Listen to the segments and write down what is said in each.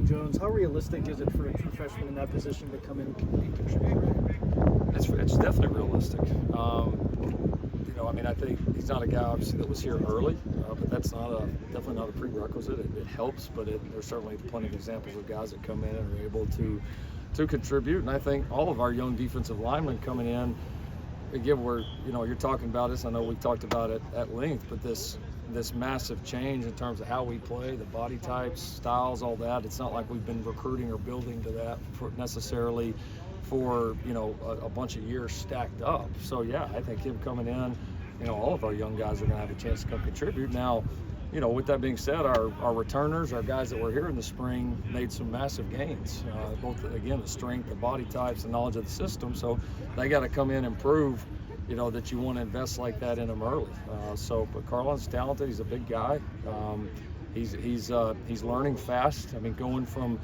Carlin Jones. How realistic is it for a true freshman in that position to come in and contribute? It's definitely realistic. I mean, I think he's not a guy obviously that was here early, but that's definitely not a prerequisite. It helps, but there's certainly plenty of examples of guys that come in and are able to contribute. And I think all of our young defensive linemen coming in, again, you're talking about this. I know we've talked about it at length, but this massive change in terms of how we play, the body types, styles, all that. It's not like we've been recruiting or building to that necessarily for a bunch of years stacked up. So yeah, I think him coming in, all of our young guys are going to have a chance to come contribute. Now, with that being said, our returners, our guys that were here in the spring, made some massive gains. Both, again, the strength, the body types, the knowledge of the system. So they got to come in and prove, that you want to invest like that in them early. But Carlin's talented. He's a big guy. He's learning fast. I mean, going from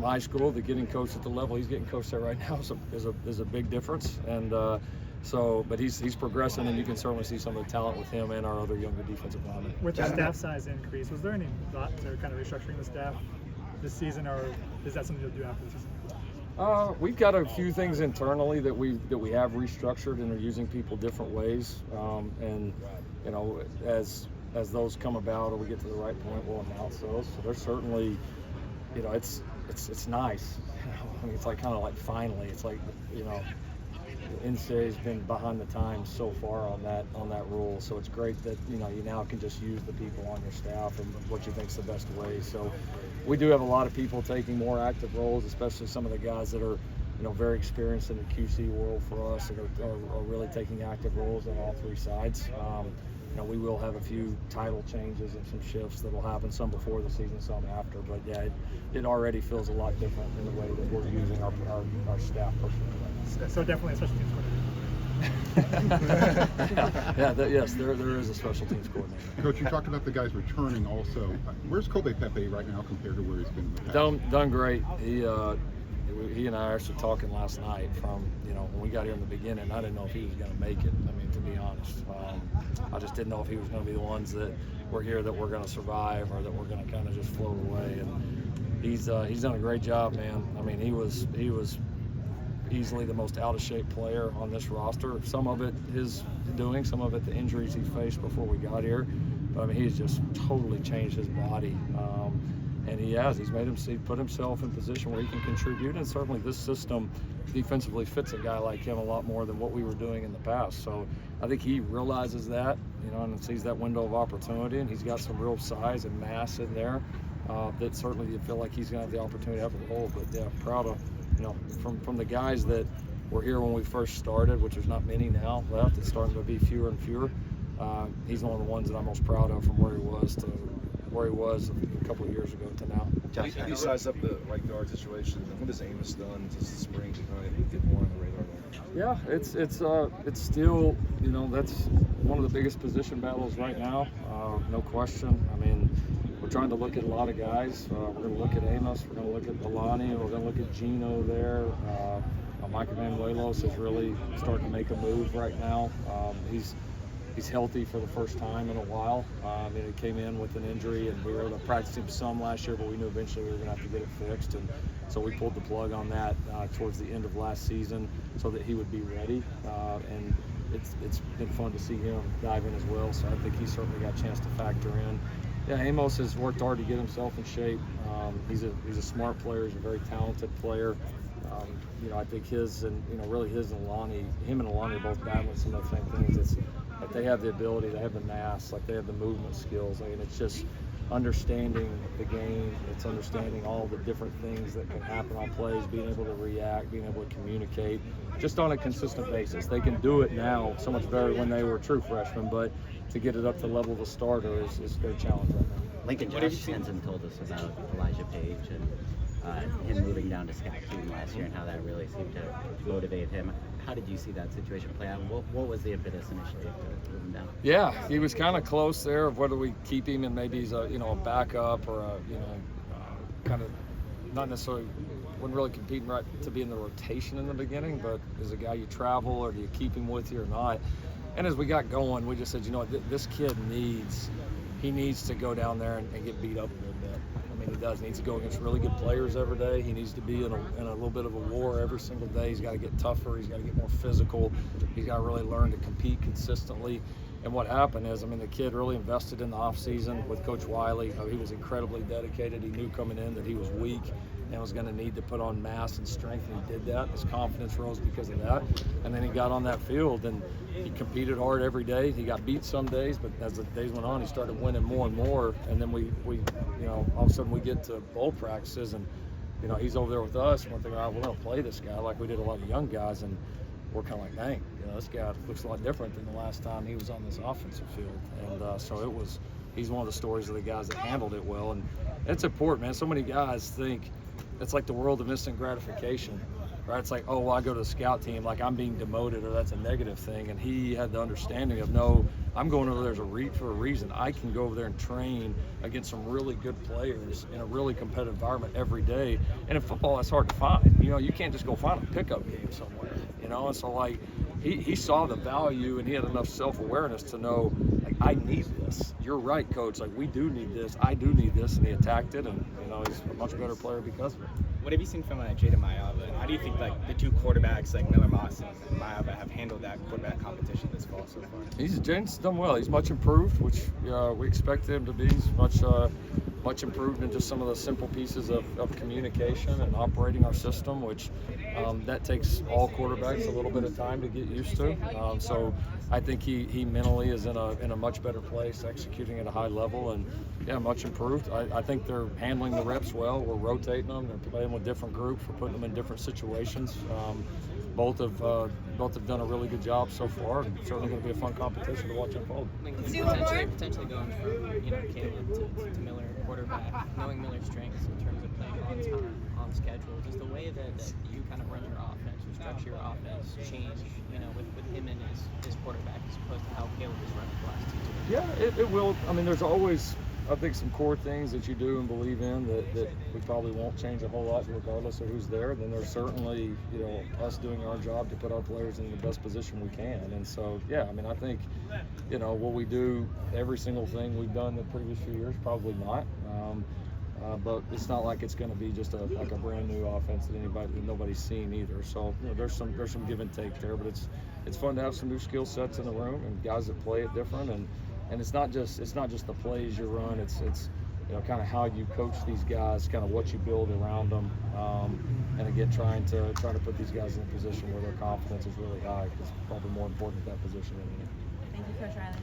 high school to getting coached at the level he's getting coached at right now is a big difference. And but he's progressing, and you can certainly see some of the talent with him and our other younger defensive linemen. With the staff size increase, was there any thought to kind of restructuring the staff this season, or is that something you'll do after the season? We've got a few things internally that we have restructured and are using people different ways. And as those come about or we get to the right point, we'll announce those. So there's certainly, it's nice. I mean, it's like kind of like finally. It's like NCAA's been behind the times so far on that rule. So it's great that you now can just use the people on your staff and what you think's the best way. So we do have a lot of people taking more active roles, especially some of the guys that are very experienced in the QC world for us and are really taking active roles on all three sides. We will have a few title changes and some shifts that will happen, some before the season, some after. But yeah, it already feels a lot different in the way that we're using our staff personally. So definitely a special teams coordinator. Yes, there is a special teams coordinator. Coach, you talked about the guys returning also. Where's Kobe Pepe right now compared to where he's been in the past? Done great. He and I were actually talking last night from, when we got here in the beginning, I didn't know if he was going to make it, to be honest. I just didn't know if he was going to be the ones that were here that were going to survive or that were going to kind of just float away. And he's done a great job, man. I mean, he was easily the most out-of-shape player on this roster. Some of it his doing, some of it the injuries he faced before we got here. But, I mean, he's just totally changed his body. And he's put himself in a position where he can contribute, and certainly this system defensively fits a guy like him a lot more than what we were doing in the past. So I think he realizes that, and sees that window of opportunity, and he's got some real size and mass in there that certainly you feel like he's going to have the opportunity to have a role. But yeah, proud of, from the guys that were here when we first started, which there's not many now left. It's starting to be fewer and fewer. He's one of the ones that I'm most proud of from where he was to where he was a couple of years ago to now. How do you size up the right guard situation? What has Amos done this spring to kind of get more on the radar there? Yeah, it's still, that's one of the biggest position battles right now, no question. I mean, we're trying to look at a lot of guys. We're going to look at Amos, we're going to look at Alani, we're going to look at Gino there. Mike Emanuelos is really starting to make a move right now. He's healthy for the first time in a while. He came in with an injury, and we were able to practice him some last year, but we knew eventually we were going to have to get it fixed. And so we pulled the plug on that towards the end of last season so that he would be ready. And it's been fun to see him dive in as well. So I think he certainly got a chance to factor in. Yeah, Amos has worked hard to get himself in shape. He's a smart player. He's a very talented player. I think his and Alani, him and Alani are both battling some of the same things. It's like they have the ability, they have the mass, like they have the movement skills. I mean, it's just understanding the game. It's understanding all the different things that can happen on plays, being able to react, being able to communicate, just on a consistent basis. They can do it now so much better when they were true freshmen, but to get it up to the level of a starter is their challenge right now. Lincoln Josh Henson told us about Elijah Page and him moving down to scout team last year and how that really seemed to motivate him. How did you see that situation play out? What was the impetus initially to move him down? Yeah, he was kind of close there of whether we keep him and maybe he's a backup or kind of not necessarily wasn't really competing right to be in the rotation in the beginning, but is a guy you travel or do you keep him with you or not? And as we got going, we just said, this kid needs to go down there and get beat up a little bit. I mean, does. He needs to go against really good players every day. He needs to be in a little bit of a war every single day. He's got to get tougher. He's got to get more physical. He's got to really learn to compete consistently. And what happened is, I mean, the kid really invested in the offseason with Coach Riley. He was incredibly dedicated. He knew coming in that he was weak and was going to need to put on mass and strength, and he did that. His confidence rose because of that. And then he got on that field, and he competed hard every day. He got beat some days, but as the days went on, he started winning more and more. And then we you know, all of a sudden we get to bowl practices, and, you know, he's over there with us, and we're thinking, all right, we're going to play this guy like we did a lot of young guys. And we're kind of like, dang, you know, this guy looks a lot different than the last time he was on this offensive field. And so he's one of the stories of the guys that handled it well. And it's important, man. So many guys think it's like the world of instant gratification, right? It's like, oh, well, I go to the scout team, like I'm being demoted, or that's a negative thing. And he had the understanding of, no, I'm going over there for a reason. I can go over there and train against some really good players in a really competitive environment every day. And in football, that's hard to find. You know, you can't just go find a pickup game somewhere, you know? And so, like, he saw the value, and he had enough self-awareness to know, like, I need this. You're right, Coach. Like, we do need this. I do need this. And he attacked it, and, you know, he's a much better player because of it. What have you seen from Jada Mayava? How do you think, like, the two quarterbacks, like Miller Moss and Mayava, have handled that quarterback competition this fall so far? Jaden's done well. He's much improved, which we expected him to be. He's much improved in just some of the simple pieces of communication and operating our system, which that takes all quarterbacks a little bit of time to get used to. So I think he mentally is in a much better place, executing at a high level, and much improved. I think they're handling the reps well. We're rotating them. They're playing with different groups. We're putting them in different situations. Both have done a really good job so far, and certainly going to be a fun competition to watch unfold. Potentially going from, you know, Caleb to Miller, quarterback, knowing Miller's strengths in terms of playing on time, on schedule, does the way that you kind of run your offense or structure your offense change, you know, with him and his quarterback as opposed to how Caleb has run the last 2 years? Yeah, it will. I mean, there's always, I think, some core things that you do and believe in that we probably won't change a whole lot regardless of who's there. Then there's certainly, you know, us doing our job to put our players in the best position we can. And so, yeah, I mean, I think, you know, will we do every single thing we've done the previous few years? Probably not. But it's not like it's going to be just like a brand new offense that nobody's seen either. So, you know, there's some give and take there, but it's fun to have some new skill sets in the room and guys that play it different. And it's not just the plays you run. It's you know, kind of how you coach these guys, kind of what you build around them, and again trying to put these guys in a position where their confidence is really high, because it's probably more important at that position than anything. Thank you, Coach Riley.